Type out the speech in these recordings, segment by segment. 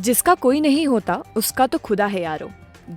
जिसका कोई नहीं होता उसका तो खुदा है यारो।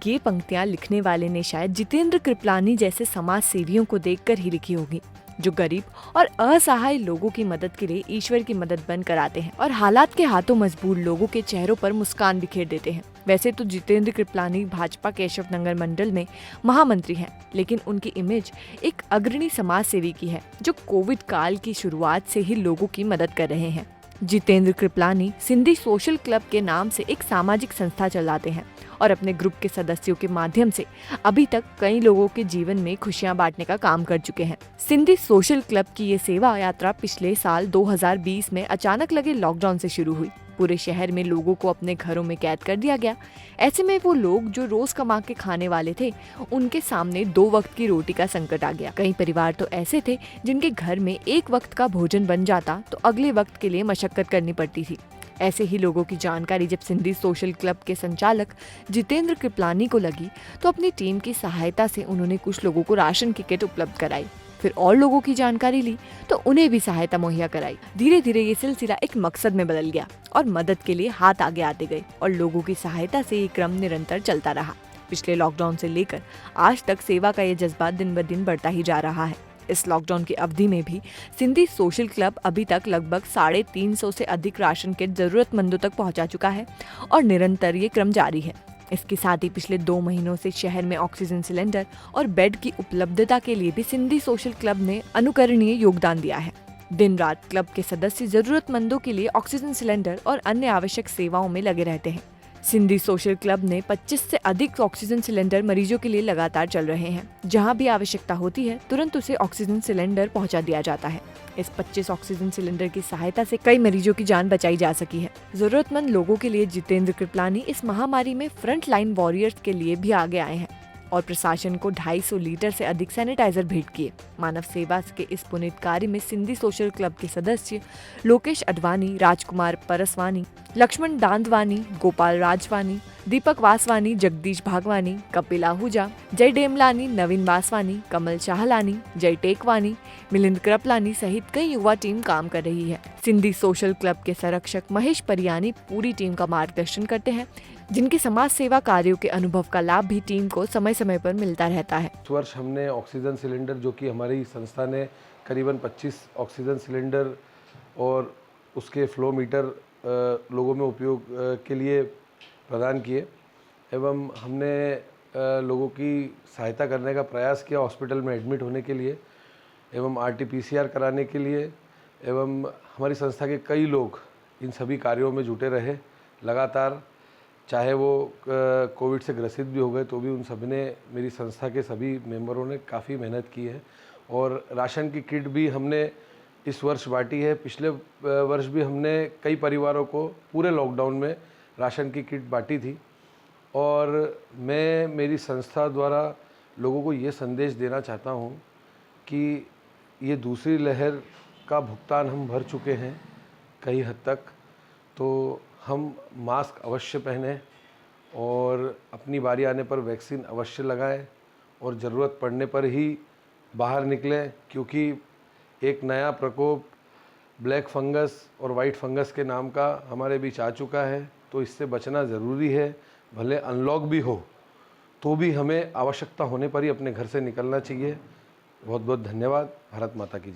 ये पंक्तियां लिखने वाले ने शायद जितेंद्र कृपलानी जैसे समाज सेवियों को देखकर ही लिखी होगी, जो गरीब और असहाय लोगों की मदद के लिए ईश्वर की मदद बनकर आते हैं और हालात के हाथों मजबूर लोगों के चेहरों पर मुस्कान बिखेर देते हैं। वैसे तो जितेंद्र कृपलानी भाजपा केशव नगर मंडल में महामंत्री हैं, लेकिन उनकी इमेज एक अग्रणी समाज सेवी की है, जो कोविड काल की शुरुआत से ही लोगों की मदद कर रहे हैं। जितेंद्र कृपलानी सिंधी सोशल क्लब के नाम से एक सामाजिक संस्था चलाते हैं और अपने ग्रुप के सदस्यों के माध्यम से अभी तक कई लोगों के जीवन में खुशियां बांटने का काम कर चुके हैं। सिंधी सोशल क्लब की ये सेवा यात्रा पिछले साल 2020 में अचानक लगे लॉकडाउन से शुरू हुई। पूरे शहर में लोगों को अपने घरों में कैद कर दिया गया। ऐसे में वो लोग जो रोज कमा के खाने वाले थे, उनके सामने 2 वक्त की रोटी का संकट आ गया। कई परिवार तो ऐसे थे जिनके घर में एक वक्त का भोजन बन जाता तो अगले वक्त के लिए मशक्कत करनी पड़ती थी। ऐसे ही लोगों की जानकारी जब सिंधी सोशल क्लब के संचालक जितेंद्र कृपलानी को लगी, तो अपनी टीम की सहायता से उन्होंने कुछ लोगों को राशन की किट उपलब्ध कराई। फिर और लोगों की जानकारी ली तो उन्हें भी सहायता मुहैया कराई। धीरे धीरे ये सिलसिला एक मकसद में बदल गया और मदद के लिए हाथ आगे आते गए और लोगों की सहायता से ये क्रम निरंतर चलता रहा। पिछले लॉकडाउन से लेकर आज तक सेवा का ये जज्बा दिन ब दिन बढ़ता ही जा रहा है। इस लॉकडाउन की अवधि में भी सिंधी सोशल क्लब अभी तक लगभग 350 से अधिक राशन किट जरूरतमंदों तक पहुंचा चुका है और निरंतर ये क्रम जारी है। इसके साथ ही पिछले 2 महीनों से शहर में ऑक्सीजन सिलेंडर और बेड की उपलब्धता के लिए भी सिंधी सोशल क्लब ने अनुकरणीय योगदान दिया है। दिन रात क्लब के सदस्य जरूरतमंदों के लिए ऑक्सीजन सिलेंडर और अन्य आवश्यक सेवाओं में लगे रहते हैं। सिंधी सोशल क्लब ने 25 से अधिक ऑक्सीजन सिलेंडर मरीजों के लिए लगातार चल रहे हैं। जहां भी आवश्यकता होती है तुरंत उसे ऑक्सीजन सिलेंडर पहुंचा दिया जाता है। इस 25 ऑक्सीजन सिलेंडर की सहायता से कई मरीजों की जान बचाई जा सकी है। जरूरतमंद लोगों के लिए जितेंद्र कृपलानी इस महामारी में फ्रंट लाइन वॉरियर्स के लिए भी आगे आए हैं और प्रशासन को 250 लीटर से अधिक सैनिटाइजर भेंट किए। मानव सेवा के इस पुनीत कार्य में सिंधी सोशल क्लब के सदस्य लोकेश अडवाणी, राजकुमार परसवानी, लक्ष्मण दांदवानी, गोपाल राजवानी, दीपक वासवानी, जगदीश भागवानी, कपिल आहूजा, जय डेमलानी, नवीन वासवानी, कमल चाहलानी, जय टेकवानी, मिलिंद कृपलानी सहित कई युवा टीम काम कर रही है। सिंधी सोशल क्लब के संरक्षक महेश परियानी पूरी टीम का मार्गदर्शन करते हैं, जिनके समाज सेवा कार्यों के अनुभव का लाभ भी टीम को समय समय पर मिलता रहता है। इस वर्ष हमने ऑक्सीजन सिलेंडर, जो कि हमारी संस्था ने करीबन 25 ऑक्सीजन सिलेंडर और उसके फ्लो मीटर लोगों में उपयोग के लिए प्रदान किए एवं हमने लोगों की सहायता करने का प्रयास किया हॉस्पिटल में एडमिट होने के लिए एवं RT-PCR कराने के लिए एवं हमारी संस्था के कई लोग इन सभी कार्यों में जुटे रहे लगातार। चाहे वो कोविड से ग्रसित भी हो गए तो भी उन सभी ने, मेरी संस्था के सभी मेंबरों ने काफ़ी मेहनत की है और राशन की किट भी हमने इस वर्ष बांटी है। पिछले वर्ष भी हमने कई परिवारों को पूरे लॉकडाउन में राशन की किट बांटी थी और मैं मेरी संस्था द्वारा लोगों को ये संदेश देना चाहता हूँ कि ये दूसरी लहर का भुगतान हम भर चुके हैं कई हद तक, तो हम मास्क अवश्य पहनें और अपनी बारी आने पर वैक्सीन अवश्य लगाएं और ज़रूरत पड़ने पर ही बाहर निकलें, क्योंकि एक नया प्रकोप ब्लैक फंगस और वाइट फंगस के नाम का हमारे बीच आ चुका है। तो इससे बचना ज़रूरी है। भले अनलॉक भी हो तो भी हमें आवश्यकता होने पर ही अपने घर से निकलना चाहिए। बहुत बहुत धन्यवाद। भारत माता की।